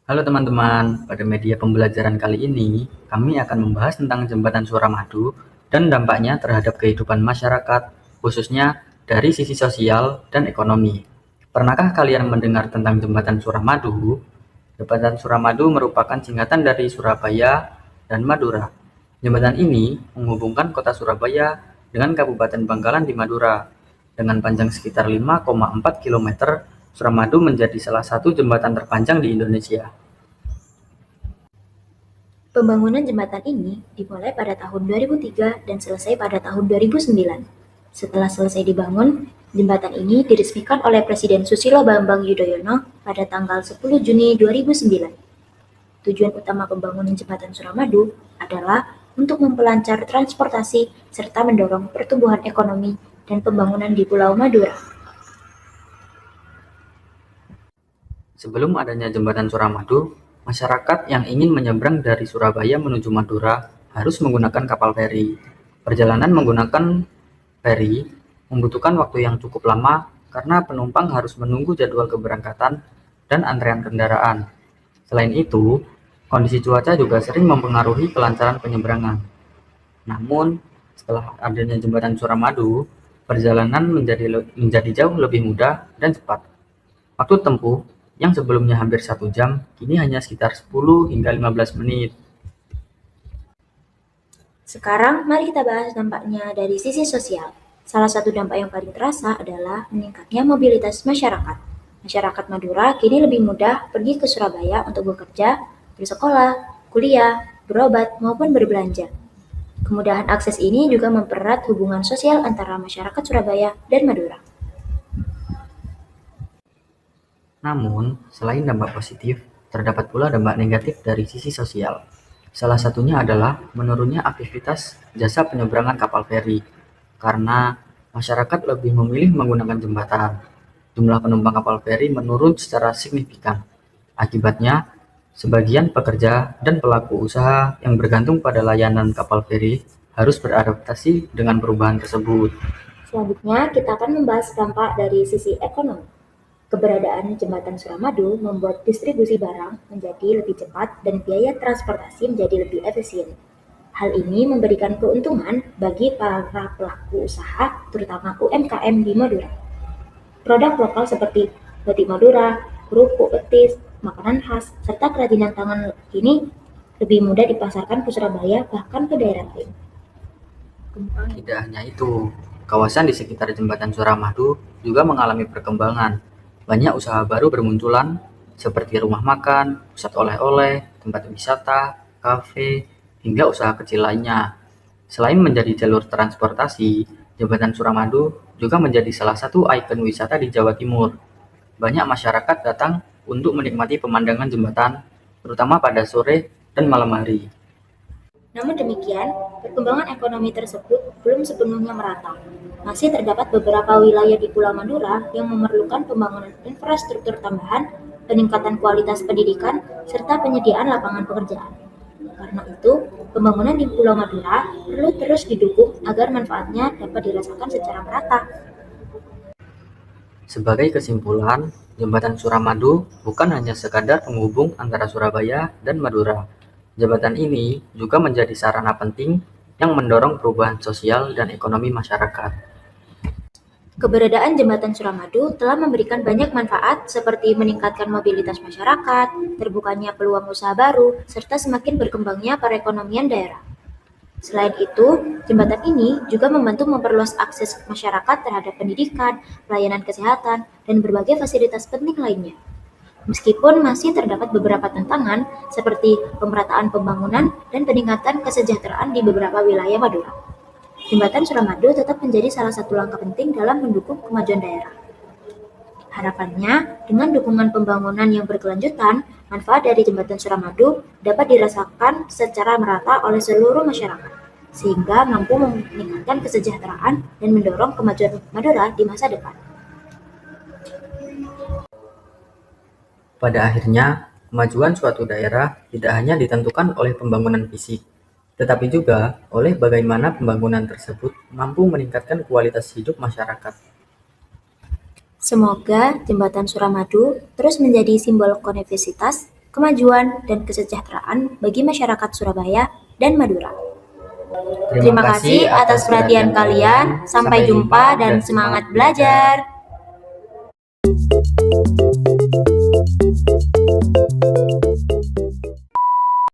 Halo teman-teman, pada media pembelajaran kali ini, kami akan membahas tentang Jembatan Suramadu dan dampaknya terhadap kehidupan masyarakat, khususnya dari sisi sosial dan ekonomi. Pernahkah kalian mendengar tentang Jembatan Suramadu? Jembatan Suramadu merupakan singkatan dari Surabaya dan Madura. Jembatan ini menghubungkan kota Surabaya dengan Kabupaten Bangkalan di Madura. Dengan panjang sekitar 5,4 km, Suramadu menjadi salah satu jembatan terpanjang di Indonesia. Pembangunan jembatan ini dimulai pada tahun 2003 dan selesai pada tahun 2009. Setelah selesai dibangun, jembatan ini diresmikan oleh Presiden Susilo Bambang Yudhoyono pada tanggal 10 Juni 2009. Tujuan utama pembangunan jembatan Suramadu adalah untuk memperlancar transportasi serta mendorong pertumbuhan ekonomi dan pembangunan di Pulau Madura. Sebelum adanya Jembatan Suramadu, masyarakat yang ingin menyeberang dari Surabaya menuju Madura harus menggunakan kapal feri. Perjalanan menggunakan feri membutuhkan waktu yang cukup lama karena penumpang harus menunggu jadwal keberangkatan dan antrean kendaraan. Selain itu, kondisi cuaca juga sering mempengaruhi kelancaran penyeberangan. Namun, setelah adanya Jembatan Suramadu, perjalanan menjadi jauh lebih mudah dan cepat. Waktu tempuh yang sebelumnya hampir 1 jam, kini hanya sekitar 10 hingga 15 menit. Sekarang, mari kita bahas dampaknya dari sisi sosial. Salah satu dampak yang paling terasa adalah meningkatnya mobilitas masyarakat. Masyarakat Madura kini lebih mudah pergi ke Surabaya untuk bekerja, bersekolah, kuliah, berobat, maupun berbelanja. Kemudahan akses ini juga mempererat hubungan sosial antara masyarakat Surabaya dan Madura. Namun, selain dampak positif, terdapat pula dampak negatif dari sisi sosial. Salah satunya adalah menurunnya aktivitas jasa penyeberangan kapal feri, karena masyarakat lebih memilih menggunakan jembatan. Jumlah penumpang kapal feri menurun secara signifikan. Akibatnya, sebagian pekerja dan pelaku usaha yang bergantung pada layanan kapal feri harus beradaptasi dengan perubahan tersebut. Selanjutnya, kita akan membahas dampak dari sisi ekonomi. Keberadaan jembatan Suramadu membuat distribusi barang menjadi lebih cepat dan biaya transportasi menjadi lebih efisien. Hal ini memberikan keuntungan bagi para pelaku usaha, terutama UMKM di Madura. Produk lokal seperti batik Madura, kerupuk petis, makanan khas, serta kerajinan tangan ini lebih mudah dipasarkan ke Surabaya bahkan ke daerah lain. Tidak hanya itu, kawasan di sekitar Jembatan Suramadu juga mengalami perkembangan. Banyak usaha baru bermunculan, seperti rumah makan, pusat oleh-oleh, tempat wisata, kafe, hingga usaha kecil lainnya. Selain menjadi jalur transportasi, Jembatan Suramadu juga menjadi salah satu ikon wisata di Jawa Timur. Banyak masyarakat datang untuk menikmati pemandangan jembatan, terutama pada sore dan malam hari. Namun demikian, perkembangan ekonomi tersebut belum sepenuhnya merata. Masih terdapat beberapa wilayah di Pulau Madura yang memerlukan pembangunan infrastruktur tambahan, peningkatan kualitas pendidikan, serta penyediaan lapangan pekerjaan. Karena itu, pembangunan di Pulau Madura perlu terus didukung agar manfaatnya dapat dirasakan secara merata. Sebagai kesimpulan, Jembatan Suramadu bukan hanya sekadar penghubung antara Surabaya dan Madura. Jembatan ini juga menjadi sarana penting yang mendorong perubahan sosial dan ekonomi masyarakat. Keberadaan Jembatan Suramadu telah memberikan banyak manfaat seperti meningkatkan mobilitas masyarakat, terbukanya peluang usaha baru, serta semakin berkembangnya perekonomian daerah. Selain itu, jembatan ini juga membantu memperluas akses masyarakat terhadap pendidikan, pelayanan kesehatan, dan berbagai fasilitas penting lainnya. Meskipun masih terdapat beberapa tantangan seperti pemerataan pembangunan dan peningkatan kesejahteraan di beberapa wilayah Madura, Jembatan Suramadu tetap menjadi salah satu langkah penting dalam mendukung kemajuan daerah. Harapannya, dengan dukungan pembangunan yang berkelanjutan, manfaat dari Jembatan Suramadu dapat dirasakan secara merata oleh seluruh masyarakat, sehingga mampu meningkatkan kesejahteraan dan mendorong kemajuan Madura di masa depan. Pada akhirnya, kemajuan suatu daerah tidak hanya ditentukan oleh pembangunan fisik, tetapi juga oleh bagaimana pembangunan tersebut mampu meningkatkan kualitas hidup masyarakat. Semoga Jembatan Suramadu terus menjadi simbol konektivitas, kemajuan, dan kesejahteraan bagi masyarakat Surabaya dan Madura. Terima kasih atas perhatian kalian. Sampai jumpa dan semangat belajar.